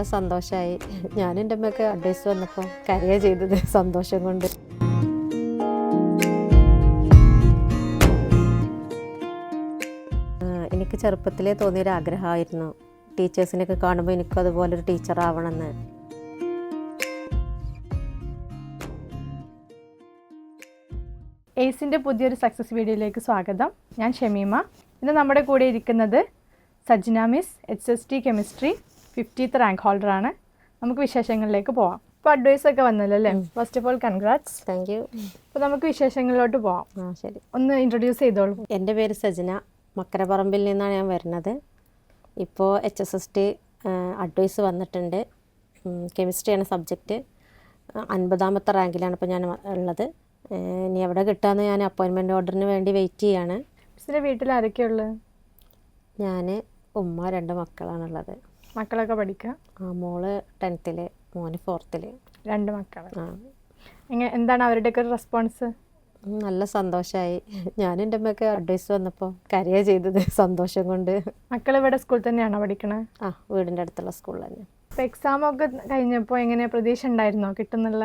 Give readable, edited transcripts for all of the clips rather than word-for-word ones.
നല്ല സന്തോഷമായി. ഞാൻ എൻ്റെ അമ്മയൊക്കെ അഡ്വൈസ് വന്നപ്പോൾ കരയുക ചെയ്തത് സന്തോഷം കൊണ്ട്. എനിക്ക് ചെറുപ്പത്തിലേ തോന്നിയൊരു ആഗ്രഹമായിരുന്നു ടീച്ചേഴ്സിനെയൊക്കെ കാണുമ്പോൾ എനിക്കും അതുപോലൊരു ടീച്ചറാവണമെന്ന്. എയ്സിൻ്റെ പുതിയൊരു സക്സസ് വീഡിയോയിലേക്ക് സ്വാഗതം. ഞാൻ ഷമീമ. ഇന്ന് നമ്മുടെ കൂടെ ഇരിക്കുന്നത് Sajna miss, HST chemistry 50th rank ഹോൾഡറാണ്. നമുക്ക് വിശേഷങ്ങളിലേക്ക് പോവാം. ഇപ്പോൾ അഡ്വൈസ് ഒക്കെ വന്നല്ലോ അല്ലേ? First of all congrats. Thank you. അപ്പോൾ നമുക്ക് വിശേഷങ്ങളിലോട്ട് പോവാം. ശരി. ഒന്ന് ഇൻട്രൊഡ്യൂസ് ചെയ്തോളൂ. എൻ്റെ പേര് സജ്ന, മക്കരപ്പറമ്പിൽ നിന്നാണ് ഞാൻ വരുന്നത്. ഇപ്പോൾ HSST അഡ്വൈസ് വന്നിട്ടുണ്ട്. കെമിസ്ട്രിയാണ് സബ്ജക്റ്റ്. 50ാമത്തെ റാങ്കിലാണ് ഇപ്പോൾ ഞാൻ ഉള്ളത്. ഇനി എവിടെ കിട്ടാമെന്ന് ഞാൻ അപ്പോയിൻമെൻറ്റ് ഓർഡറിന് വേണ്ടി വെയിറ്റ് ചെയ്യാണ്. മിസ്സിൻ്റെ വീട്ടിൽ ആരൊക്കെയുള്ളത്? ഞാൻ, ഉമ്മ, 2 മക്കളാണുള്ളത്. മക്കളൊക്കെ പഠിക്കുക? മോള് 10th, മോന് 4th. 2 മക്കൾ. എന്താണ് അവരുടെയൊക്കെ ഒരു റെസ്പോൺസ്? നല്ല സന്തോഷമായി. ഞാൻ എൻ്റെ അമ്മയൊക്കെ അഡ്വൈസ് വന്നപ്പോൾ കരയുക ചെയ്തത് സന്തോഷം കൊണ്ട്. മക്കൾ ഇവിടെ സ്കൂളിൽ തന്നെയാണോ പഠിക്കണത്? വീടിൻ്റെ അടുത്തുള്ള സ്കൂളിൽ തന്നെ. ഇപ്പോൾ എക്സാമൊക്കെ കഴിഞ്ഞപ്പോൾ എങ്ങനെ പ്രതീക്ഷ ഉണ്ടായിരുന്നോ കിട്ടുന്നുള്ള?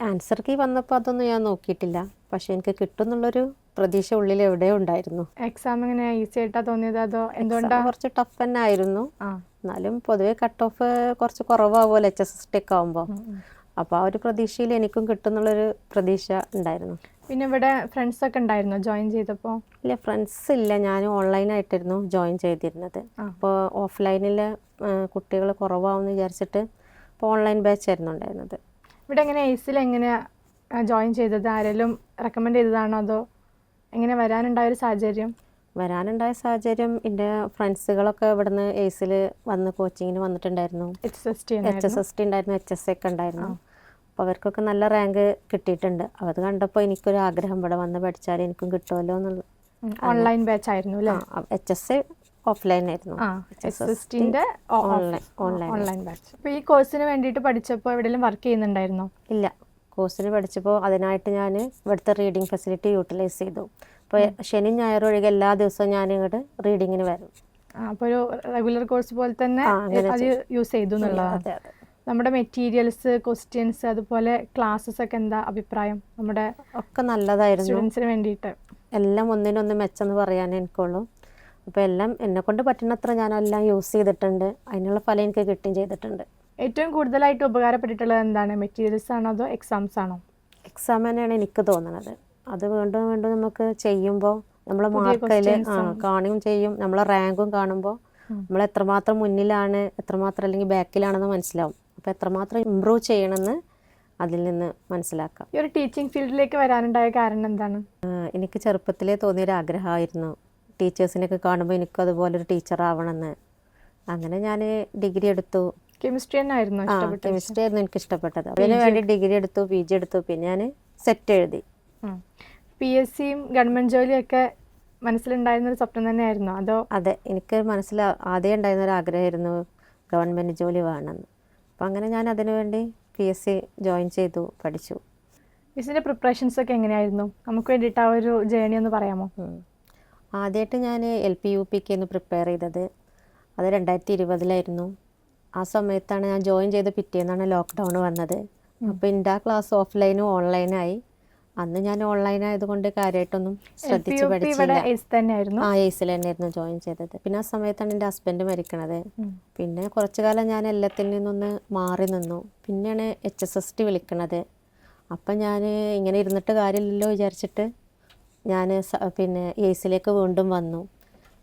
ആൻസർ കീ വന്നപ്പോൾ അതൊന്നും ഞാൻ നോക്കിയിട്ടില്ല. പക്ഷെ എനിക്ക് കിട്ടുമെന്നുള്ളൊരു പ്രതീക്ഷ ഉള്ളിൽ എവിടെയോ ഉണ്ടായിരുന്നു. എക്സാം എങ്ങനെ ഈസി ആയിട്ടാണ് തോന്നിയത് അതോ എന്തുകൊണ്ടാണ്? കുറച്ച് ടഫ് തന്നെ ആയിരുന്നു. എന്നാലും പൊതുവെ കട്ട് ഓഫ് കുറച്ച് കുറവാകുമല്ലോ HSST ഒക്കെ ആകുമ്പോൾ. അപ്പോൾ ആ ഒരു പ്രതീക്ഷയിൽ എനിക്കും കിട്ടുമെന്നുള്ളൊരു പ്രതീക്ഷ ഉണ്ടായിരുന്നു. പിന്നെ ഇവിടെ ഫ്രണ്ട്സൊക്കെ ഉണ്ടായിരുന്നോ ജോയിൻ ചെയ്തപ്പോൾ? ഇല്ല, ഫ്രണ്ട്സ് ഇല്ല. ഞാൻ ഓൺലൈനായിട്ടായിരുന്നു ജോയിൻ ചെയ്തിരുന്നത്. അപ്പോൾ ഓഫ്ലൈനിൽ കുട്ടികൾ കുറവാകുമെന്ന് വിചാരിച്ചിട്ട് ഇപ്പോൾ ഓൺലൈൻ ബാച്ചായിരുന്നു ഉണ്ടായിരുന്നത്. ഇവിടെ എങ്ങനെ എയ്സിൽ എങ്ങനെയാണ് ജോയിൻ ചെയ്തത്? ആരെങ്കിലും റെക്കമെൻഡ് ചെയ്തതാണോ അതോ എങ്ങനെ വരാനുണ്ടായൊരു സാഹചര്യം? വരാനുണ്ടായ സാഹചര്യം എൻ്റെ ഫ്രണ്ട്സുകളൊക്കെ ഇവിടുന്ന് എയ്സിൽ വന്ന് കോച്ചിങ്ങിന് വന്നിട്ടുണ്ടായിരുന്നു. HSST ഉണ്ടായിരുന്നു, HSA ഒക്കെ ഉണ്ടായിരുന്നു. അപ്പോൾ അവർക്കൊക്കെ നല്ല റാങ്ക് കിട്ടിയിട്ടുണ്ട്. അത് കണ്ടപ്പോൾ എനിക്കൊരു ആഗ്രഹം ഇവിടെ വന്ന് പഠിച്ചാൽ എനിക്കും കിട്ടുമല്ലോ എന്നുള്ളത്. ഓൺലൈൻ ബാച്ച് ആയിരുന്നു അല്ലേ? HSA ഓഫ്ലൈൻ ആയിരുന്നു, HSSTൻ്റെ ഓൺലൈൻ ബാച്ച്. അപ്പോൾ ഈ കോഴ്സിന് വേണ്ടിയിട്ട് പഠിച്ചപ്പോൾ എവിടെയെങ്കിലും വർക്ക് ചെയ്യുന്നുണ്ടായിരുന്നോ? ഇല്ല, കോഴ്സിന് പഠിച്ചപ്പോൾ അതിനായിട്ട് ഞാൻ ഇവിടുത്തെ റീഡിങ് ഫെസിലിറ്റി യൂട്ടിലൈസ് ചെയ്തു. അപ്പോൾ ശനി ഞായർ ഒഴികെ എല്ലാ ദിവസവും ഞാൻ ഇങ്ങോട്ട് റീഡിങ്ങിന് വരും. അപ്പോൾ ഒരു റെഗുലർ കോഴ്സ് പോലെ തന്നെ അത് യൂസ് ചെയ്തു എന്നുള്ളതാണ്. നമ്മുടെ മെറ്റീരിയൽസ്, ക്വസ്റ്റ്യൻസ്, അതുപോലെ ക്ലാസ്സസ് ഒക്കെ എന്താ അഭിപ്രായം? നമ്മുടെ ഒക്കെ നല്ലതായിരുന്നു. സ്റ്റുഡൻസിന് വേണ്ടിയിട്ട് എല്ലാം ഒന്നിനൊന്ന് മെച്ചെന്ന് പറയാനേ എനിക്കുള്ളൂ. അപ്പോൾ എല്ലാം എന്നെക്കൊണ്ട് പറ്റുന്നത്ര ഞാനെല്ലാം യൂസ് ചെയ്തിട്ടുണ്ട്. അതിനുള്ള ഫലം എനിക്ക് കിട്ടുകയും ചെയ്തിട്ടുണ്ട്. ഏറ്റവും കൂടുതലായിട്ട് ഉപകാരപ്പെട്ടിട്ടുള്ളത് എന്താണ്? മെറ്റീരിയൽസ് ആണോ അതോ എക്സാംസ് ആണോ? എക്സാം തന്നെയാണ് എനിക്ക് തോന്നുന്നത്. അത് വീണ്ടും വീണ്ടും നമുക്ക് ചെയ്യുമ്പോൾ നമ്മളെ മാർക്കതിൽ കാണുകയും ചെയ്യും. നമ്മളെ റാങ്കും കാണുമ്പോൾ നമ്മൾ എത്രമാത്രം മുന്നിലാണ്, എത്രമാത്രം അല്ലെങ്കിൽ ബാക്കിലാണെന്ന് മനസ്സിലാവും. അപ്പോൾ എത്രമാത്രം ഇമ്പ്രൂവ് ചെയ്യണമെന്ന് അതിൽ നിന്ന് മനസ്സിലാക്കാം. ഈ ഒരു ടീച്ചിങ് ഫീൽഡിലേക്ക് വരാനുണ്ടായ കാരണം എന്താണ്? എനിക്ക് ചെറുപ്പത്തിലേ തോന്നിയൊരു ആഗ്രഹമായിരുന്നു ടീച്ചേഴ്സിനെയൊക്കെ കാണുമ്പോൾ എനിക്കും അതുപോലൊരു ടീച്ചറാവണമെന്ന്. അങ്ങനെ ഞാൻ ഡിഗ്രി എടുത്തു. കെമിസ്ട്രി തന്നെ ആയിരുന്നു ഇഷ്ടപ്പെട്ടത്? കെമിസ്ട്രി ആയിരുന്നു എനിക്ക് ഇഷ്ടപ്പെട്ടത്. അതിന് വേണ്ടി ഡിഗ്രി എടുത്തു, PG എടുത്തു. പിന്നെ ഞാൻ സെറ്റ് എഴുതി. PSCയും ഗവൺമെൻറ് ജോലിയൊക്കെ മനസ്സിലുണ്ടായിരുന്നൊരു സ്വപ്നം തന്നെയായിരുന്നോ അതോ? അതെ, എനിക്ക് ആദ്യം ഉണ്ടായിരുന്നൊരു ആഗ്രഹമായിരുന്നു ഗവൺമെൻറ് ജോലി വേണമെന്ന്. അപ്പോൾ അങ്ങനെ ഞാൻ അതിനു വേണ്ടി PSC ജോയിൻ ചെയ്തു, പഠിച്ചു. മിസ്സിൻ്റെ പ്രിപ്പറേഷൻസ് ഒക്കെ എങ്ങനെയായിരുന്നു? നമുക്ക് വേണ്ടിയിട്ട് ആ ഒരു ജേണി ഒന്ന് പറയാമോ? ആദ്യമായിട്ട് ഞാൻ LP UPക്ക് ആയിരുന്നു പ്രിപ്പയർ ചെയ്തത്. അത് 2020 ആ സമയത്താണ് ഞാൻ ജോയിൻ ചെയ്ത് പിറ്റേന്നാണ് ലോക്ക്ഡൗൺ വന്നത്. അപ്പോൾ എൻ്റെ ക്ലാസ് ഓഫ്ലൈനും ഓൺലൈനായി. അന്ന് ഞാൻ ഓൺലൈൻ ആയതുകൊണ്ട് കാര്യമായിട്ടൊന്നും ശ്രദ്ധിച്ച് പഠിച്ചില്ല. എയ്സിൽ തന്നെയായിരുന്നു ജോയിൻ ചെയ്തത്. പിന്നെ ആ സമയത്താണ് എൻ്റെ ഹസ്ബൻഡ് മരിക്കണത്. പിന്നെ കുറച്ചു കാലം ഞാൻ എല്ലാത്തിൽ നിന്നൊന്ന് മാറി നിന്നു. പിന്നെയാണ് HSST വിളിക്കണത്. അപ്പം ഞാൻ ഇങ്ങനെ ഇരുന്നിട്ട് കാര്യമില്ലല്ലോ വിചാരിച്ചിട്ട് ഞാൻ പിന്നെ എയ്സിലേക്ക് വീണ്ടും വന്നു.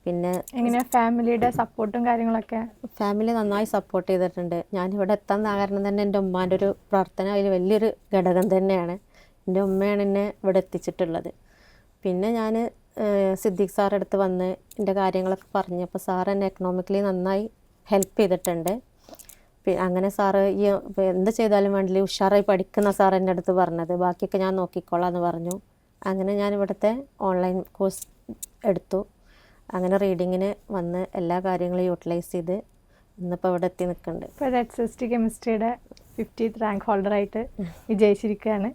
പിന്നെ എങ്ങനെ ഫാമിലിയുടെ സപ്പോർട്ടും കാര്യങ്ങളൊക്കെ? ഫാമിലി നന്നായി സപ്പോർട്ട് ചെയ്തിട്ടുണ്ട്. ഞാനിവിടെ എത്താൻ കാരണം തന്നെ എൻ്റെ ഉമ്മാൻ്റെ ഒരു പ്രാർത്ഥന അതിൽ വലിയൊരു ഘടകം തന്നെയാണ്. എൻ്റെ ഉമ്മയാണ് എന്നെ ഇവിടെ എത്തിച്ചിട്ടുള്ളത്. പിന്നെ ഞാൻ സിദ്ദീഖ് സാറിൻ്റെ അടുത്ത് വന്ന് എൻ്റെ കാര്യങ്ങളൊക്കെ പറഞ്ഞപ്പോൾ സാർ എന്നെ എക്കണോമിക്കലി നന്നായി ഹെൽപ്പ് ചെയ്തിട്ടുണ്ട്. അങ്ങനെ സാറ് ഈ എന്ത് ചെയ്താലും വേണ്ടില്ല ഉഷാറായി പഠിക്കുന്ന സാർ എൻ്റെ അടുത്ത് പറഞ്ഞത്, ബാക്കിയൊക്കെ ഞാൻ നോക്കിക്കോളാം എന്ന് പറഞ്ഞു. അങ്ങനെ ഞാൻ ഇവിടുത്തെ ഓൺലൈൻ കോഴ്സ് എടുത്തു. അങ്ങനെ റീഡിങ്ങിന് വന്ന് എല്ലാ കാര്യങ്ങളും യൂട്ടിലൈസ് ചെയ്ത് ഇന്നിപ്പോൾ ഇവിടെ എത്തി നിൽക്കുന്നുണ്ട്. ഇപ്പോൾ HST കെമിസ്ട്രിയുടെ 50th റാങ്ക് ഹോൾഡറായിട്ട് വിജയിച്ചിരിക്കുകയാണ്.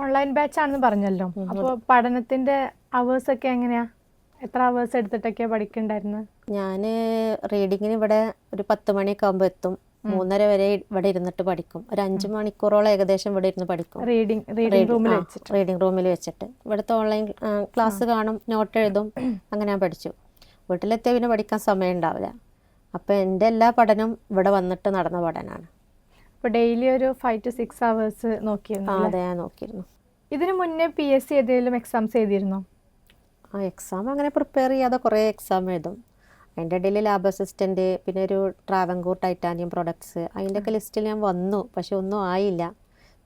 ഓൺലൈൻ ബാച്ച് ആണെന്ന് പറഞ്ഞല്ലോ. അപ്പോൾ പഠനത്തിൻ്റെ അവേഴ്സൊക്കെ എങ്ങനെയാണ്? എത്ര അവേഴ്സ് എടുത്തിട്ടൊക്കെയാണ് പഠിക്കുന്നുണ്ടായിരുന്നത്? ഞാൻ റീഡിങ്ങിന് ഇവിടെ ഒരു 10 മണിയൊക്കെ ആകുമ്പോൾ എത്തും. 3:30 വരെ ഇവിടെ ഇരുന്നിട്ട് പഠിക്കും. ഒരു 5 മണിക്കൂറോളം ഏകദേശം ഇവിടെ ഇരുന്ന് പഠിക്കും. റീഡിംഗ് റൂമിൽ വെച്ചിട്ട്. റീഡിംഗ് റൂമിൽ വെച്ചിട്ട് ഇവിടുത്തെ ഓൺലൈൻ ക്ലാസ് കാണും, നോട്ട് എഴുതും. അങ്ങനെ ഞാൻ പഠിച്ചു. വീട്ടിലെത്തിയ പിന്നെ പഠിക്കാൻ സമയം ഉണ്ടാവില്ല. അപ്പോൾ എൻ്റെ എല്ലാ പഠനവും ഇവിടെ വന്നിട്ട് നടന്ന പഠനമാണ്. അപ്പോൾ ഡെയിലി ഒരു 5 to 6 hours നോക്കിയിരുന്നു? അതെ, ഞാൻ നോക്കിയിരുന്നു. ഇതിനു മുന്നേ PSC ഏതെങ്കിലും എക്സാംസ് എഴുതിയിരുന്നോ? എക്സാം അങ്ങനെ പ്രിപ്പയർ ചെയ്യാതെ കുറേ എക്സാം എഴുതും. അതിൻ്റെ ഇടയിൽ ലാബ് അസിസ്റ്റൻറ്റ്, പിന്നെ ഒരു ട്രാവൻകൂർ ടൈറ്റാനിയം പ്രൊഡക്ട്സ്, അതിൻ്റെയൊക്കെ ലിസ്റ്റിൽ ഞാൻ വന്നു. പക്ഷെ ഒന്നും ആയില്ല.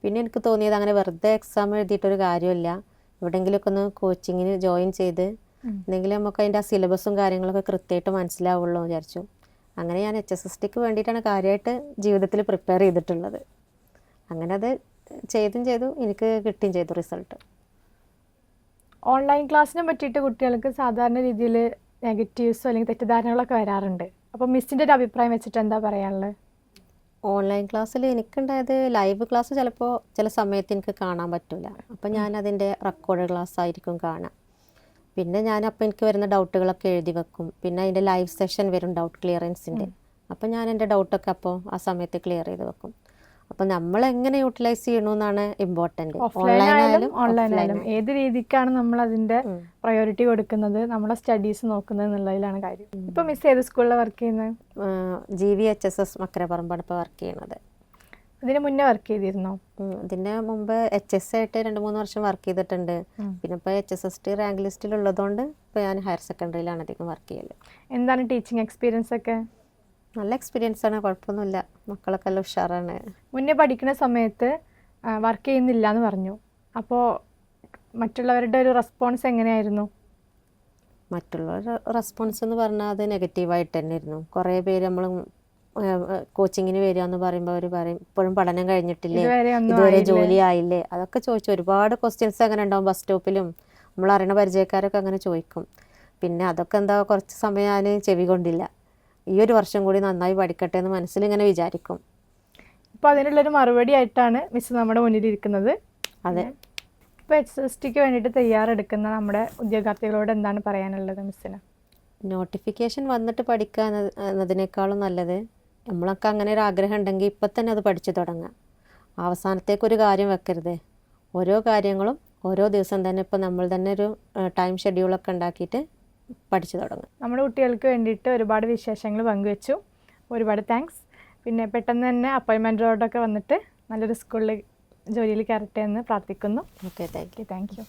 പിന്നെ എനിക്ക് തോന്നിയത് അങ്ങനെ വെറുതെ എക്സാം എഴുതിയിട്ടൊരു കാര്യമില്ല, എവിടെയെങ്കിലുമൊക്കെ ഒന്ന് കോച്ചിങ്ങിന് ജോയിൻ ചെയ്ത് എന്തെങ്കിലും നമുക്ക് അതിൻ്റെ ആ സിലബസും കാര്യങ്ങളൊക്കെ കൃത്യമായിട്ട് മനസ്സിലാവുള്ളൂ എന്ന് വിചാരിച്ചു. അങ്ങനെ ഞാൻ HSSTക്ക് വേണ്ടിയിട്ടാണ് കാര്യമായിട്ട് ജീവിതത്തിൽ പ്രിപ്പയർ ചെയ്തിട്ടുള്ളത്. അങ്ങനെ അത് ചെയ്തു, എനിക്ക് കിട്ടുകയും ചെയ്തു റിസൾട്ട്. ഓൺലൈൻ ക്ലാസ്സിനെ പറ്റിയിട്ട് കുട്ടികൾക്ക് സാധാരണ രീതിയിൽ നെഗറ്റീവ്സോ അല്ലെങ്കിൽ തെറ്റിദ്ധാരണകളൊക്കെ വരാറുണ്ട്. അപ്പോൾ മിസ്സിൻ്റെ ഒരു അഭിപ്രായം വെച്ചിട്ട് എന്താ പറയാനുള്ളത്? ഓൺലൈൻ ക്ലാസ്സിൽ എനിക്കുണ്ടായത് ലൈവ് ക്ലാസ് ചിലപ്പോൾ ചില സമയത്ത് എനിക്ക് കാണാൻ പറ്റില്ല. അപ്പോൾ ഞാൻ അതിൻ്റെ റെക്കോർഡ് ക്ലാസ് ആയിരിക്കും കാണാം. പിന്നെ അപ്പോൾ എനിക്ക് വരുന്ന ഡൗട്ടുകളൊക്കെ എഴുതി വെക്കും. പിന്നെ അതിൻ്റെ ലൈവ് സെഷൻ വരും ഡൗട്ട് ക്ലിയറൻസിൻ്റെ. അപ്പോൾ ഞാൻ എൻ്റെ ഡൗട്ടൊക്കെ അപ്പോൾ ആ സമയത്ത് ക്ലിയർ ചെയ്ത് വെക്കും. അപ്പോൾ നമ്മൾ എങ്ങനെ യൂട്ടിലൈസ് ചെയ്യണമെന്നാണ് ഇമ്പോർട്ടൻറ്റ്. ഓൺലൈനായാലും ഏത് രീതിക്കാണ് നമ്മൾ അതിൻ്റെ പ്രയോറിറ്റി കൊടുക്കുന്നത്, നമ്മളെ സ്റ്റഡീസ് നോക്കുന്നത് എന്നുള്ളതിലാണ് കാര്യം. ഇപ്പോൾ മിസ് ഏത് സ്കൂളിലാണ് വർക്ക് ചെയ്യുന്നത്? GVHSS മക്കരപ്പറമ്പാണ് ഇപ്പോൾ വർക്ക് ചെയ്യുന്നത്. ഇതിന് മുന്നേ വർക്ക് ചെയ്തിരുന്നോ? ഇതിന് മുമ്പ് HS ആയിട്ട് 2-3 വർഷം വർക്ക് ചെയ്തിട്ടുണ്ട്. പിന്നെ ഇപ്പോൾ HSST റാങ്ക് ലിസ്റ്റിലുള്ളതുകൊണ്ട് ഇപ്പോൾ ഞാൻ ഹയർ സെക്കൻഡറിയിലാണ് അധികം വർക്ക് ചെയ്യല്. എന്താണ് ടീച്ചിങ് എക്സ്പീരിയൻസ് ഒക്കെ? നല്ല എക്സ്പീരിയൻസ് ആണ്, കുഴപ്പമൊന്നുമില്ല. മക്കളൊക്കെ എല്ലാം ഉഷാറാണ്. മുന്നേ പഠിക്കുന്ന സമയത്ത് വർക്ക് ചെയ്യുന്നില്ല എന്ന് പറഞ്ഞു. അപ്പോൾ മറ്റുള്ളവരുടെ ഒരു റെസ്പോൺസ് എങ്ങനെയായിരുന്നു? മറ്റുള്ളവരുടെ റെസ്പോൺസ് എന്ന് പറഞ്ഞാൽ അത് നെഗറ്റീവായിട്ട് തന്നെയായിരുന്നു. കുറേ പേര് നമ്മൾ കോച്ചിങ്ങിന് വരിക എന്ന് പറയുമ്പോൾ അവർ പറയും ഇപ്പോഴും പഠനം കഴിഞ്ഞിട്ടില്ലേ, ഇതുവരെ ജോലി ആയില്ലേ, അതൊക്കെ ചോദിച്ചു. ഒരുപാട് ക്വസ്റ്റ്യൻസ് അങ്ങനെ ഉണ്ടാവും. ബസ് സ്റ്റോപ്പിലും നമ്മൾ അറിയണ പരിചയക്കാരൊക്കെ അങ്ങനെ ചോദിക്കും. പിന്നെ അതൊക്കെ എന്താ കുറച്ച് സമയം ഞാൻ ചെവി കൊണ്ടില്ല. ഈ ഒരു വർഷം കൂടി നന്നായി പഠിക്കട്ടെ എന്ന് മനസ്സിലിങ്ങനെ വിചാരിക്കും. ഇപ്പോൾ അതിനുള്ളൊരു മറുപടി ആയിട്ടാണ് മിസ് നമ്മുടെ മുന്നിലിരിക്കുന്നത്. അതെ. ഇപ്പോൾ HSSTക്ക് വേണ്ടിയിട്ട് തയ്യാറെടുക്കുന്ന നമ്മുടെ ഉദ്യോഗാർത്ഥികളോട് എന്താണ് പറയാനുള്ളത് മിസ്സിന്? നോട്ടിഫിക്കേഷൻ വന്നിട്ട് പഠിക്കുക എന്നതിനേക്കാളും നല്ലത് നമ്മളൊക്കെ അങ്ങനെ ഒരു ആഗ്രഹം ഉണ്ടെങ്കിൽ ഇപ്പം തന്നെ അത് പഠിച്ചു തുടങ്ങുക. അവസാനത്തേക്കൊരു കാര്യം വെക്കരുത്. ഓരോ കാര്യങ്ങളും ഓരോ ദിവസം തന്നെ ഇപ്പോൾ നമ്മൾ തന്നെ ഒരു ടൈം ഷെഡ്യൂളൊക്കെ ഉണ്ടാക്കിയിട്ട് പഠിച്ചു തുടങ്ങും. നമ്മുടെ കുട്ടികൾക്ക് വേണ്ടിയിട്ട് ഒരുപാട് വിശേഷങ്ങൾ പങ്കുവെച്ചു. ഒരുപാട് താങ്ക്സ്. പിന്നെ പെട്ടെന്ന് തന്നെ അപ്പോയിൻമെൻറ്റോടൊക്കെ വന്നിട്ട് നല്ലൊരു സ്കൂളിൽ ജോലിയിൽ കയറട്ടെ എന്ന് പ്രാർത്ഥിക്കുന്നു. Okay, thank you.